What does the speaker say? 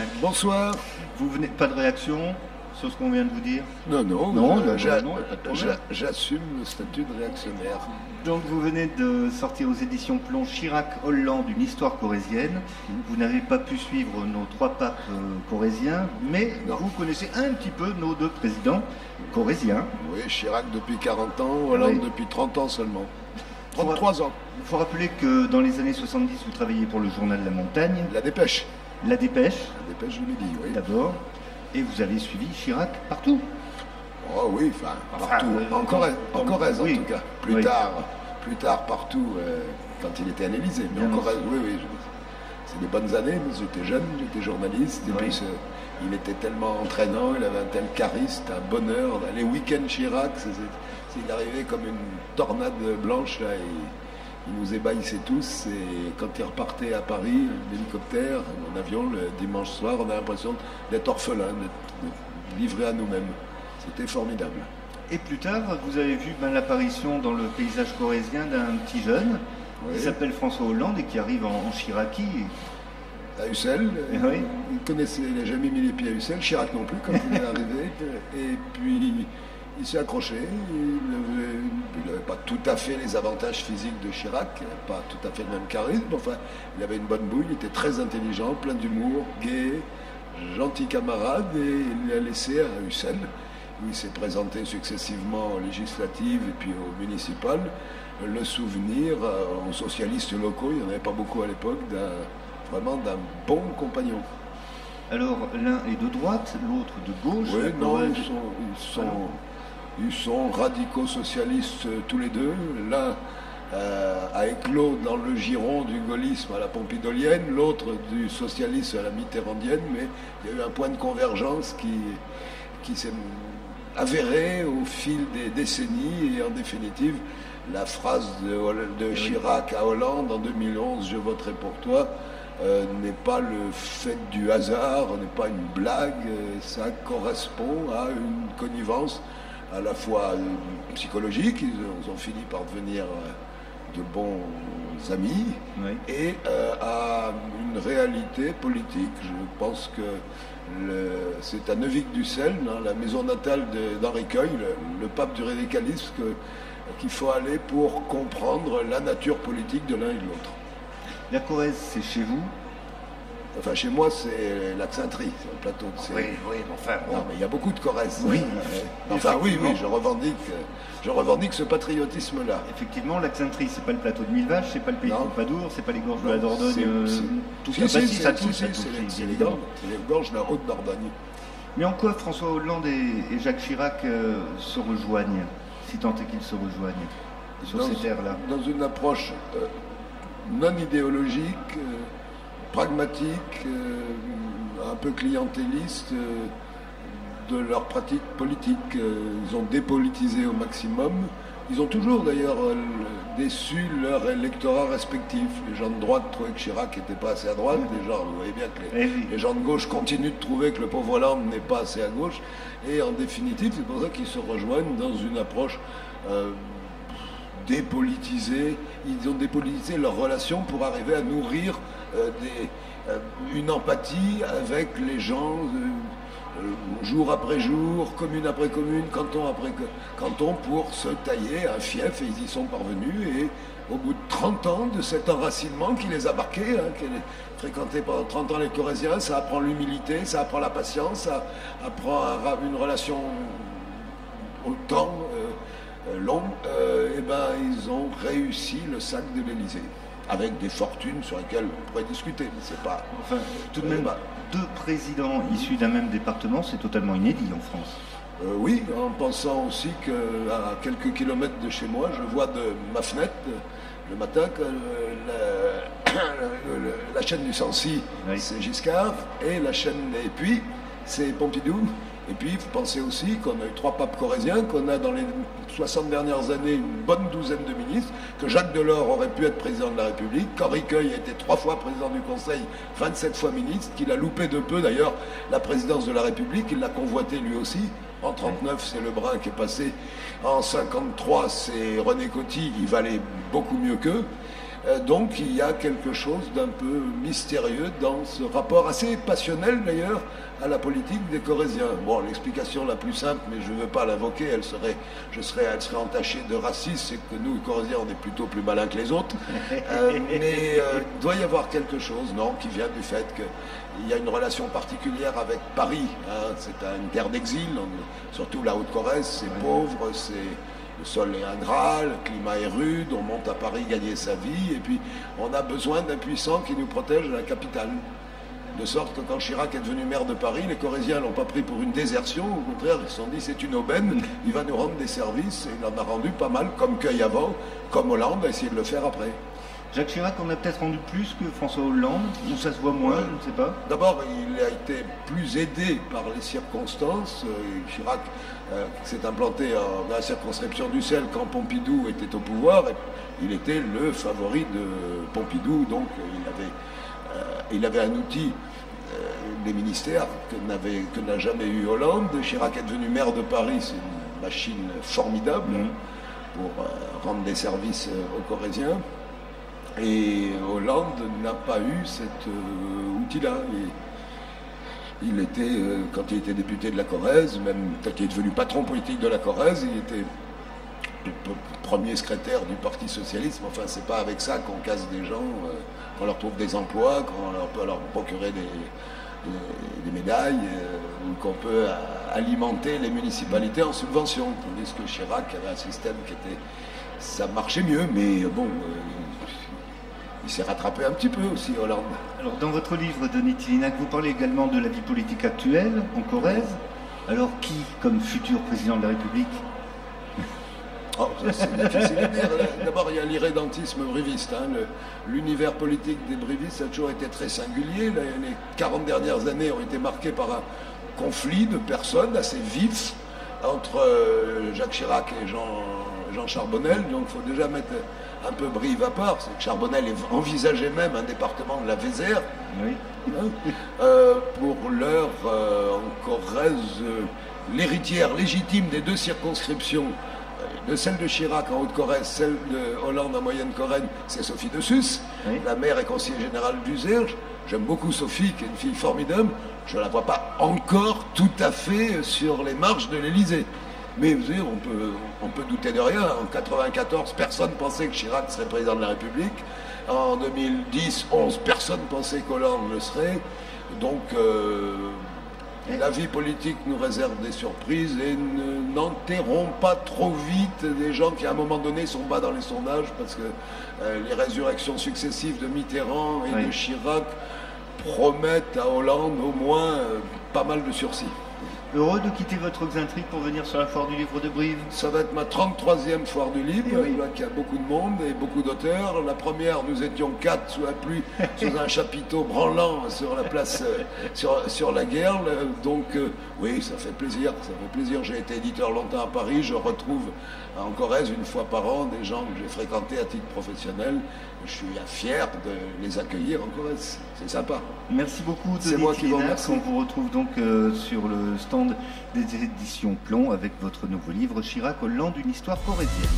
Sénac. Bonsoir. Vous venez pas de réaction sur ce qu'on vient de vous dire? Non, j'assume j'assume le statut de réactionnaire. Donc vous venez de sortir aux éditions Plon Chirac-Hollande, une histoire corrézienne. Vous n'avez pas pu suivre nos trois papes corréziens, mais vous connaissez un petit peu nos deux présidents corréziens. Oui, Chirac depuis 40 ans, Hollande depuis 30 ans seulement. 33 ans. Il faut rappeler que dans les années 70, vous travailliez pour le journal La Montagne. La Dépêche. La Dépêche. La Dépêche du Midi, oui. D'abord. Et vous avez suivi Chirac partout. Oh oui, partout. En Corrèze oui. En tout cas. Plus tard partout, quand il était à l'Élysée. Mais en Corrèze, oui. C'est des bonnes années, mais j'étais jeune, j'étais journaliste. Et puis il était tellement entraînant, il avait un tel charisme, un bonheur. Les week-ends Chirac, il arrivait comme une tornade blanche, là, il nous ébahissait tous. Et quand il repartait à Paris, l'hélicoptère, en avion, le dimanche soir, on a l'impression d'être orphelin, d'être livré à nous-mêmes. C'était formidable. Et plus tard, vous avez vu l'apparition dans le paysage corrézien d'un petit jeune qui s'appelle François Hollande et qui arrive en Chiraki. À Ussel, il n'a jamais mis les pieds à Ussel, Chirac non plus quand il est arrivé. Et puis il s'est accroché. Il n'avait pas tout à fait les avantages physiques de Chirac, pas tout à fait le même charisme. Enfin, il avait une bonne bouille, il était très intelligent, plein d'humour, gai, gentil camarade, et il l'a laissé à Ussel, où il s'est présenté successivement aux législatives et puis aux municipales. Le souvenir aux socialistes locaux, il n'y en avait pas beaucoup à l'époque, vraiment d'un bon compagnon. Alors, l'un est de droite, l'autre de gauche. Oui, non, ils sont radicaux socialistes tous les deux. L'un a éclos dans le giron du gaullisme à la pompidolienne, l'autre du socialisme à la mitterrandienne, mais il y a eu un point de convergence qui s'est avéré au fil des décennies, et en définitive, la phrase de Chirac à Hollande en 2011, « Je voterai pour toi », n'est pas le fait du hasard, n'est pas une blague, ça correspond à une connivence à la fois psychologique, ils ont fini par devenir de bons amis, et à une réalité politique. Je pense que c'est à Neuvic-Dussel, la maison natale d'Henri Queuille, le pape du radicalisme, qu'il faut aller pour comprendre la nature politique de l'un et de l'autre. La Corrèze, c'est chez vous? Enfin, chez moi, c'est l'Axintrie, c'est un plateau de Oui, enfin... Bon. Non, mais il y a beaucoup de Corrèze. Oui, oui, je revendique ce patriotisme-là. Effectivement, l'Axintrie, c'est pas le plateau de Millevaches, c'est pas le pays de Pompadour, c'est pas les gorges de la Dordogne, tout ça. C'est les gorges de la Haute-Dordogne. Mais en quoi François Hollande et Jacques Chirac se rejoignent, si tant est qu'ils se rejoignent, sur ces terres-là? Dans une approche non idéologique, pragmatique, un peu clientéliste de leur pratique politique. Ils ont dépolitisé au maximum. Ils ont toujours d'ailleurs déçu leur électorat respectif. Les gens de droite trouvaient que Chirac n'était pas assez à droite. Vous voyez bien que les gens de gauche continuent de trouver que le pauvre Hollande n'est pas assez à gauche. Et en définitive, c'est pour ça qu'ils se rejoignent dans une approche dépolitisée. Ils ont dépolitisé leurs relations pour arriver à nourrir une empathie avec les gens, jour après jour, commune après commune, canton après canton, pour se tailler un fief, et ils y sont parvenus. Et au bout de 30 ans de cet enracinement qui les a marqués, qui les fréquenté pendant 30 ans les Corréziens, ça apprend l'humilité, ça apprend la patience, ça apprend une relation au temps long, ils ont réussi le sac de l'Élysée, avec des fortunes sur lesquelles on pourrait discuter, mais c'est pas... Enfin, tout de même, deux présidents issus d'un même département, c'est totalement inédit en France. Oui, en pensant aussi qu'à quelques kilomètres de chez moi, je vois de ma fenêtre, le matin, que la chaîne du Sancy, c'est Giscard, et la chaîne des Puits, c'est Pompidou. Et puis, il faut penser aussi qu'on a eu 3 papes corréziens, qu'on a dans les 60 dernières années une bonne douzaine de ministres, que Jacques Delors aurait pu être président de la République, qu'Henri Queuille a été 3 fois président du Conseil, 27 fois ministre, qu'il a loupé de peu d'ailleurs la présidence de la République, il l'a convoité lui aussi. En 1939, c'est Lebrun qui est passé. En 1953, c'est René Coty, il valait beaucoup mieux qu'eux. Donc il y a quelque chose d'un peu mystérieux dans ce rapport assez passionnel d'ailleurs à la politique des Corésiens. Bon, l'explication la plus simple, mais je ne veux pas l'invoquer, elle serait entachée de racisme, c'est que nous, les Corésiens, on est plutôt plus malins que les autres. Mais il doit y avoir quelque chose, non, qui vient du fait qu'il y a une relation particulière avec Paris. Hein. C'est une terre d'exil, surtout la Haute-Corrèze, c'est pauvre, le sol est ingrat, le climat est rude, on monte à Paris gagner sa vie, et puis on a besoin d'un puissant qui nous protège de la capitale. De sorte que quand Chirac est devenu maire de Paris, les Corésiens ne l'ont pas pris pour une désertion, au contraire, ils se sont dit c'est une aubaine, il va nous rendre des services, et il en a rendu pas mal, comme Cueil avant, comme Hollande a essayé de le faire après. Jacques Chirac en a peut-être rendu plus que François Hollande, ou ça se voit moins, je ne sais pas. D'abord, il a été plus aidé par les circonstances. Chirac s'est implanté dans la circonscription d'Ussel quand Pompidou était au pouvoir. Et il était le favori de Pompidou, donc il avait un outil, les ministères, que n'a jamais eu Hollande. Chirac est devenu maire de Paris, c'est une machine formidable pour rendre des services aux Corésiens. Et Hollande n'a pas eu cet outil-là. Il était, quand il était député de la Corrèze, même quand il est devenu patron politique de la Corrèze, il était le premier secrétaire du Parti Socialiste. Enfin, c'est pas avec ça qu'on casse des gens, qu'on leur trouve des emplois, qu'on peut leur procurer des médailles, ou qu'on peut alimenter les municipalités en subvention. Tandis que Chirac avait un système qui était... Ça marchait mieux, mais bon... il s'est rattrapé un petit peu aussi, Hollande. Alors, dans votre livre, Denis Tillinac, vous parlez également de la vie politique actuelle en Corrèze. Alors, qui, comme futur président de la République? Oh, c'est difficile à dire. D'abord, il y a l'irrédentisme briviste. Hein. L'univers politique des brivistes a toujours été très singulier. Les 40 dernières années ont été marquées par un conflit de personnes assez vif entre Jacques Chirac et Jean Charbonnel. Donc, il faut déjà mettre un peu Brive à part. C'est que Charbonnel envisageait même un département de la Vézère. Oui. Pour l'heure, en Corrèze, l'héritière légitime des deux circonscriptions, de celle de Chirac en Haute-Corrèze, celle de Hollande en Moyenne-Corrèze, c'est Sophie de Sus. Oui. La mère est conseillère générale d'Uzerge. J'aime beaucoup Sophie, qui est une fille formidable. Je ne la vois pas encore tout à fait sur les marches de l'Élysée. Mais vous savez, on peut douter de rien. En 1994, personne pensait que Chirac serait président de la République. En 2010, 11 personnes pensaient qu'Hollande le serait. Donc, la vie politique nous réserve des surprises et n'enterrons pas trop vite des gens qui, à un moment donné, sont bas dans les sondages parce que les résurrections successives de Mitterrand et de Chirac promettent à Hollande au moins pas mal de sursis. Heureux de quitter votre Xintrigue pour venir sur la foire du livre de Brive. Ça va être ma 33e foire du livre, là, qui a beaucoup de monde et beaucoup d'auteurs. La première, nous étions 4 sous la pluie, sous un chapiteau branlant sur la place, sur la guerre. Donc, oui, ça fait plaisir. Ça fait plaisir. J'ai été éditeur longtemps à Paris. Je retrouve en Corrèze, une fois par an, des gens que j'ai fréquentés à titre professionnel. Je suis fier de les accueillir en Corrèze. C'est sympa. Merci beaucoup, c'est moi qui vous remercie. On vous retrouve donc sur le stand des éditions Plomb avec votre nouveau livre Chirac, Hollande, une histoire corrézienne.